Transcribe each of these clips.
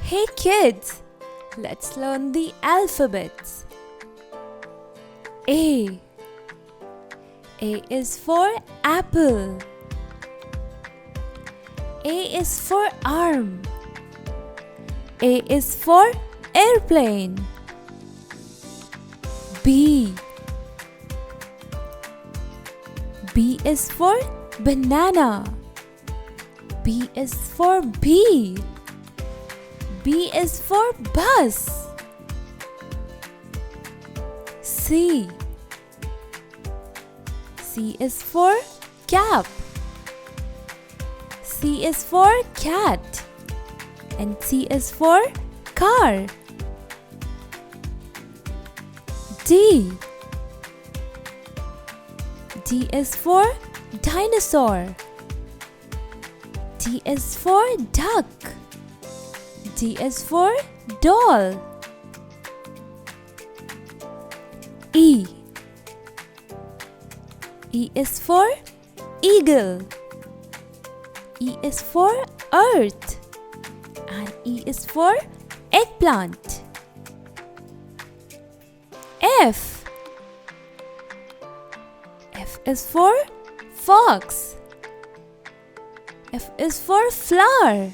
Hey kids, let's learn the alphabets. A. A is for apple. A is for arm. A is for airplane. B. B is for banana. B is for bee. B is for bus. C. C is for cap. C is for cat. And C is for car. D. D is for dinosaur. D is for duck. D is for doll. E. E is for eagle. E is for earth. And E is for eggplant. F. F is for fox. F is for flower.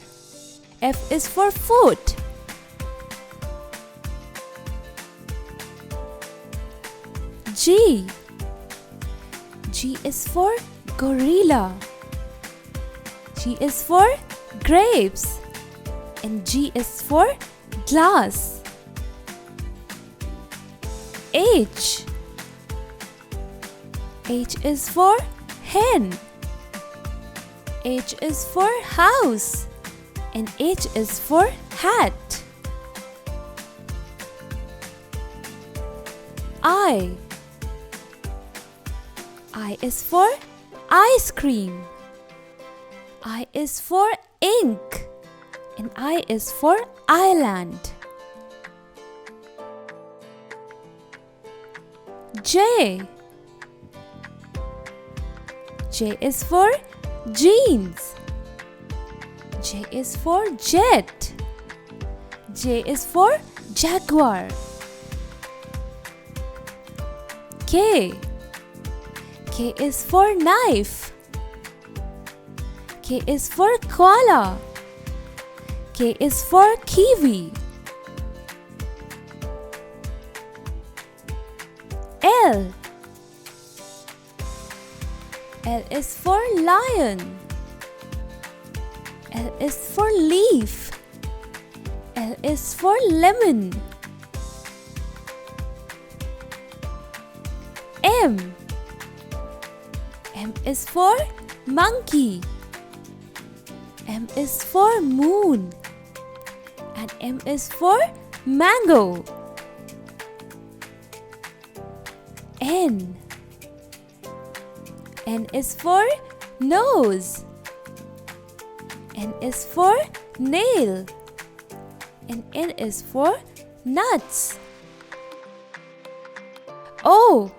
F is for foot. G. G is for gorilla. G is for grapes. And G is for glass. H. H is for hen. H is for house. And H is for hat. I. I is for ice cream. I is for ink. And I is for island. J. J is for jeans. J is for jet. J is for jaguar. K. K is for knife. K is for koala. K is for kiwi. L. L is for lion. L is for leaf. L is for lemon. M. M is for monkey. M is for moon. And M is for mango. N. N is for nose. N is for nail. And N is for nuts. O.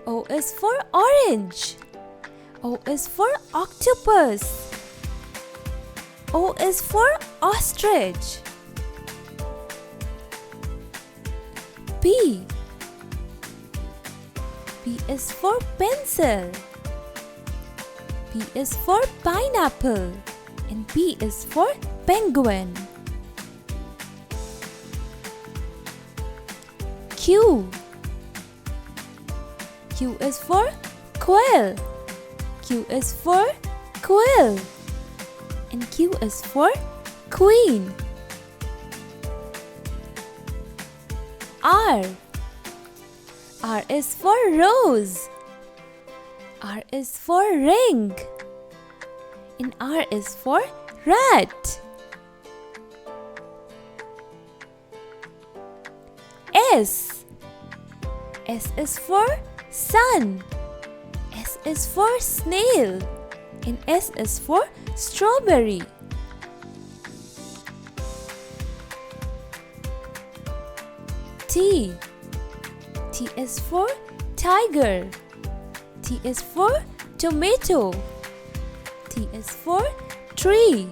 O is for orange. O is for octopus. O is for ostrich. P. P is for pencil. P is for pineapple. And P is for penguin. Q. Q is for quail. Q is for quill. And Q is for queen. R. R is for rose. R is for ring. And R is for rat. S. S is for sun. S is for snail. And S is for strawberry. T. T is for tiger. T is for tomato. T is for tree.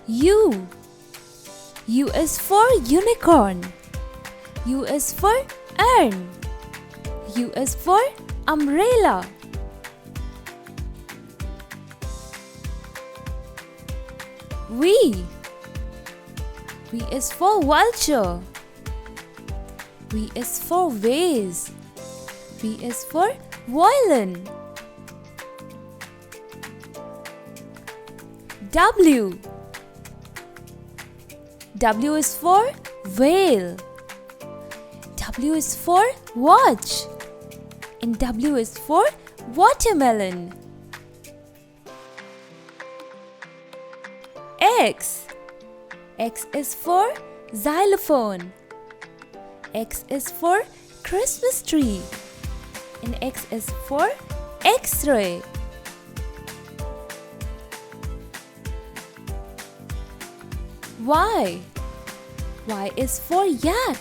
U. U is for unicorn. U is for urn. U is for umbrella. V. V is for vulture. V is for vase. V is for violin. W. W is for whale. W is for watch. And W is for watermelon. X. X is for xylophone. X is for Christmas tree. And X is for X-ray. Y. Y is for yak.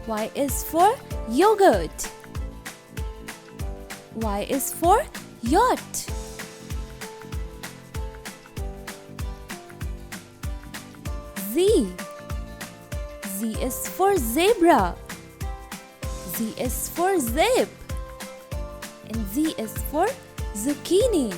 Y is for yogurt. Y is for yacht. Z. Z is for zebra. Z is for zip. And Z is for zucchini.